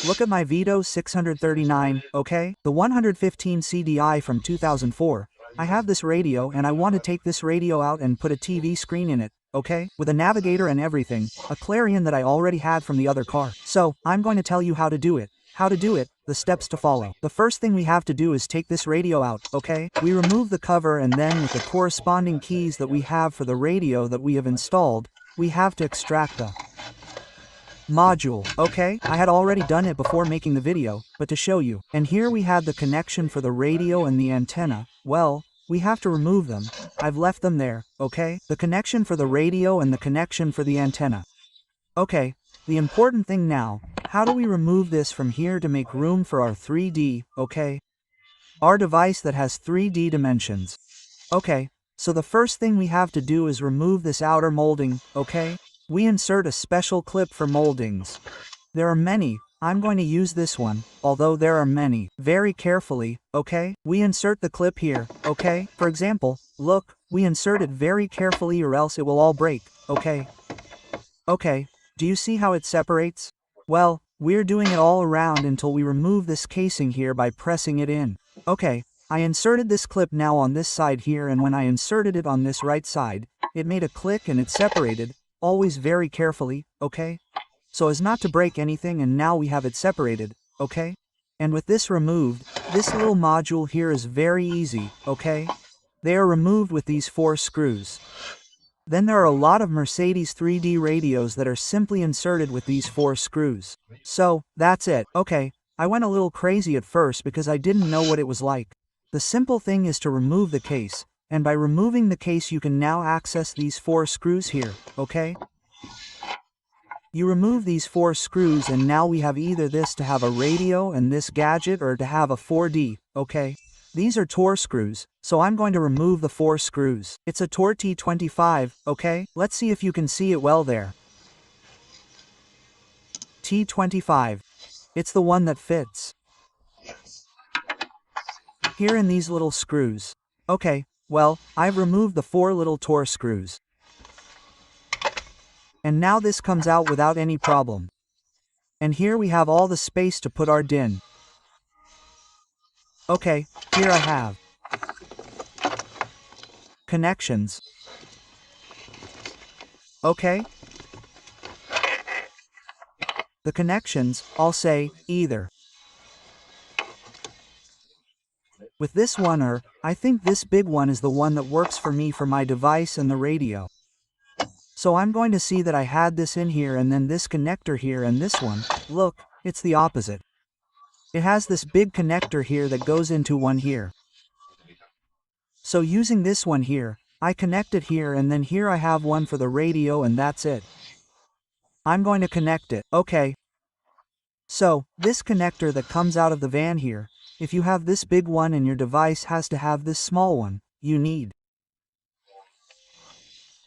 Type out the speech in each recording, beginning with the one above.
Look at my VITO W639, okay? The 115 CDI from 2004. I have this radio and I want to take this radio out and put a TV screen in it, okay? With a navigator and everything, a Clarion that I already had from the other car. So, I'm going to tell you how to do it. How to do it, the steps to follow. The first thing we have to do is take this radio out, okay? We remove the cover and then with the corresponding keys that we have for the radio that we have installed, we have to extract the module, okay? I had already done it before making the video, but to show you. And here we had the connection for the radio and the antenna. Well, we have to remove them. I've left them there, okay? The connection for the radio and the connection for the antenna. Okay, the important thing now, how do we remove this from here to make room for our 3D, okay? Our device that has 3D dimensions. Okay, so the first thing we have to do is remove this outer molding, okay? We insert a special clip for moldings. There are many. I'm going to use this one, although there are many. Very carefully, okay? We insert the clip here, okay? For example, look, we insert it very carefully or else it will all break, okay? Okay, do you see how it separates? Well, we're doing it all around until we remove this casing here by pressing it in. Okay, I inserted this clip now on this side here, and when I inserted it on this right side, it made a click and it separated, always very carefully, okay? So as not to break anything, and now we have it separated, okay? And with this removed, this little module here is very easy, okay? They are removed with these 4 screws. Then there are a lot of Mercedes 3D radios that are simply inserted with these 4 screws. So, that's it. Okay, I went a little crazy at first because I didn't know what it was like. The simple thing is to remove the case, and by removing the case you can now access these 4 screws here, okay? You remove these 4 screws and now we have either this to have a radio and this gadget or to have a 4D, okay? These are Torx screws, so I'm going to remove the 4 screws. It's a Torx T25, okay? Let's see if you can see it well there. T25. It's the one that fits here in these little screws. Okay, well, I've removed the 4 little Torx screws. And now this comes out without any problem. And here we have all the space to put our DIN. Okay, here I have connections. Okay? The connections, I'll say, either with this one or, I think this big one is the one that works for me for my device and the radio. So I'm going to see that I had this in here and then this connector here and this one, look, it's the opposite. It has this big connector here that goes into one here. So using this one here, I connect it here and then here I have one for the radio and that's it. I'm going to connect it, okay. So, this connector that comes out of the van here, if you have this big one and your device has to have this small one, you need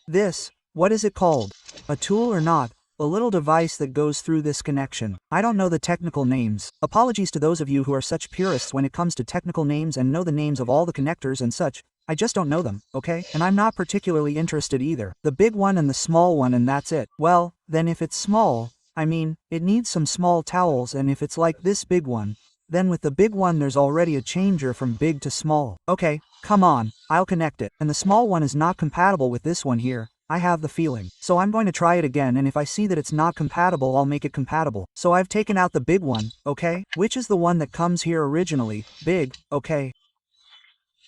this. What is it called? A tool or not? A little device that goes through this connection. I don't know the technical names. Apologies to those of you who are such purists when it comes to technical names and know the names of all the connectors and such. I just don't know them, okay? And I'm not particularly interested either. The big one and the small one and that's it. Well, then if it's small, I mean, it needs some small towels, and if it's like this big one, then with the big one there's already a changer from big to small. Okay, come on, I'll connect it. And the small one is not compatible with this one here. I have the feeling. So I'm going to try it again, and if I see that it's not compatible, I'll make it compatible. So I've taken out the big one, okay? Which is the one that comes here originally, big, okay?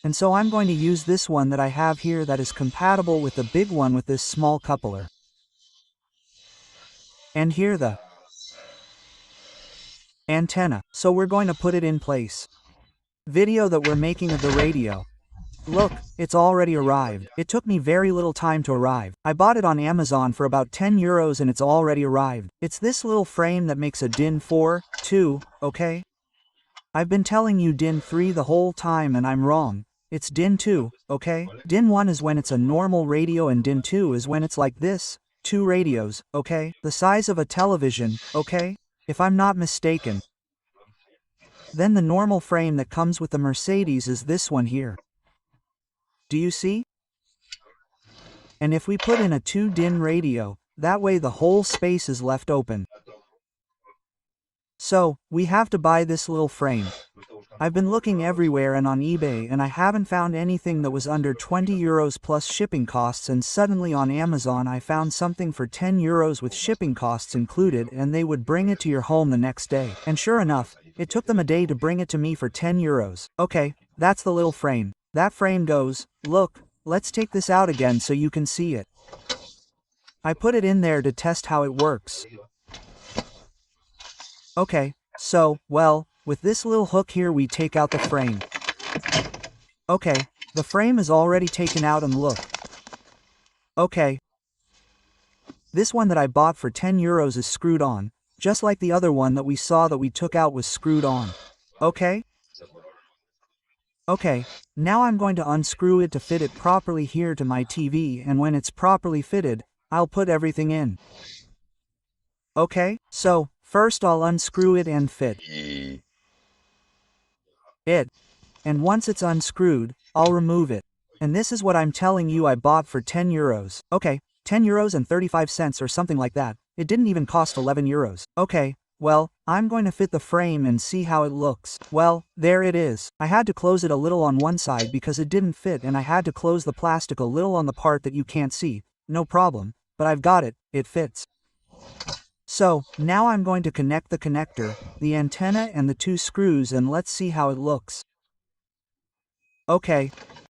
And so I'm going to use this one that I have here that is compatible with the big one with this small coupler. And here the antenna. So we're going to put it in place. Video that we're making of the radio. Look, it's already arrived. It took me very little time to arrive. I bought it on Amazon for about 10 euros and it's already arrived. It's this little frame that makes a DIN 4, 2, okay? I've been telling you DIN 3 the whole time and I'm wrong. It's DIN 2, okay? DIN 1 is when it's a normal radio and DIN 2 is when it's like this. 2 radios, okay? The size of a television, okay? If I'm not mistaken. Then the normal frame that comes with the Mercedes is this one here. Do you see? And if we put in a 2 DIN radio, that way the whole space is left open. So, we have to buy this little frame. I've been looking everywhere and on eBay and I haven't found anything that was under 20 euros plus shipping costs, and suddenly on Amazon I found something for 10 euros with shipping costs included, and they would bring it to your home the next day. And sure enough, it took them a day to bring it to me for 10 euros. Okay, that's the little frame. That frame goes, look, let's take this out again so you can see it. I put it in there to test how it works. Okay, so, well, with this little hook here we take out the frame. Okay, the frame is already taken out and look. Okay. This one that I bought for 10 euros is screwed on, just like the other one that we saw that we took out was screwed on. Okay? Okay, now I'm going to unscrew it to fit it properly here to my TV, and when it's properly fitted, I'll put everything in. Okay, so, first I'll unscrew it and fit it. And once it's unscrewed, I'll remove it. And this is what I'm telling you I bought for 10 euros. Okay, 10 euros and 35 cents or something like that. It didn't even cost 11 euros. Okay, well, I'm going to fit the frame and see how it looks. Well, there it is. I had to close it a little on one side because it didn't fit, and I had to close the plastic a little on the part that you can't see. No problem, but I've got it, it fits. So, now I'm going to connect the connector, the antenna and the two screws, and let's see how it looks. Okay.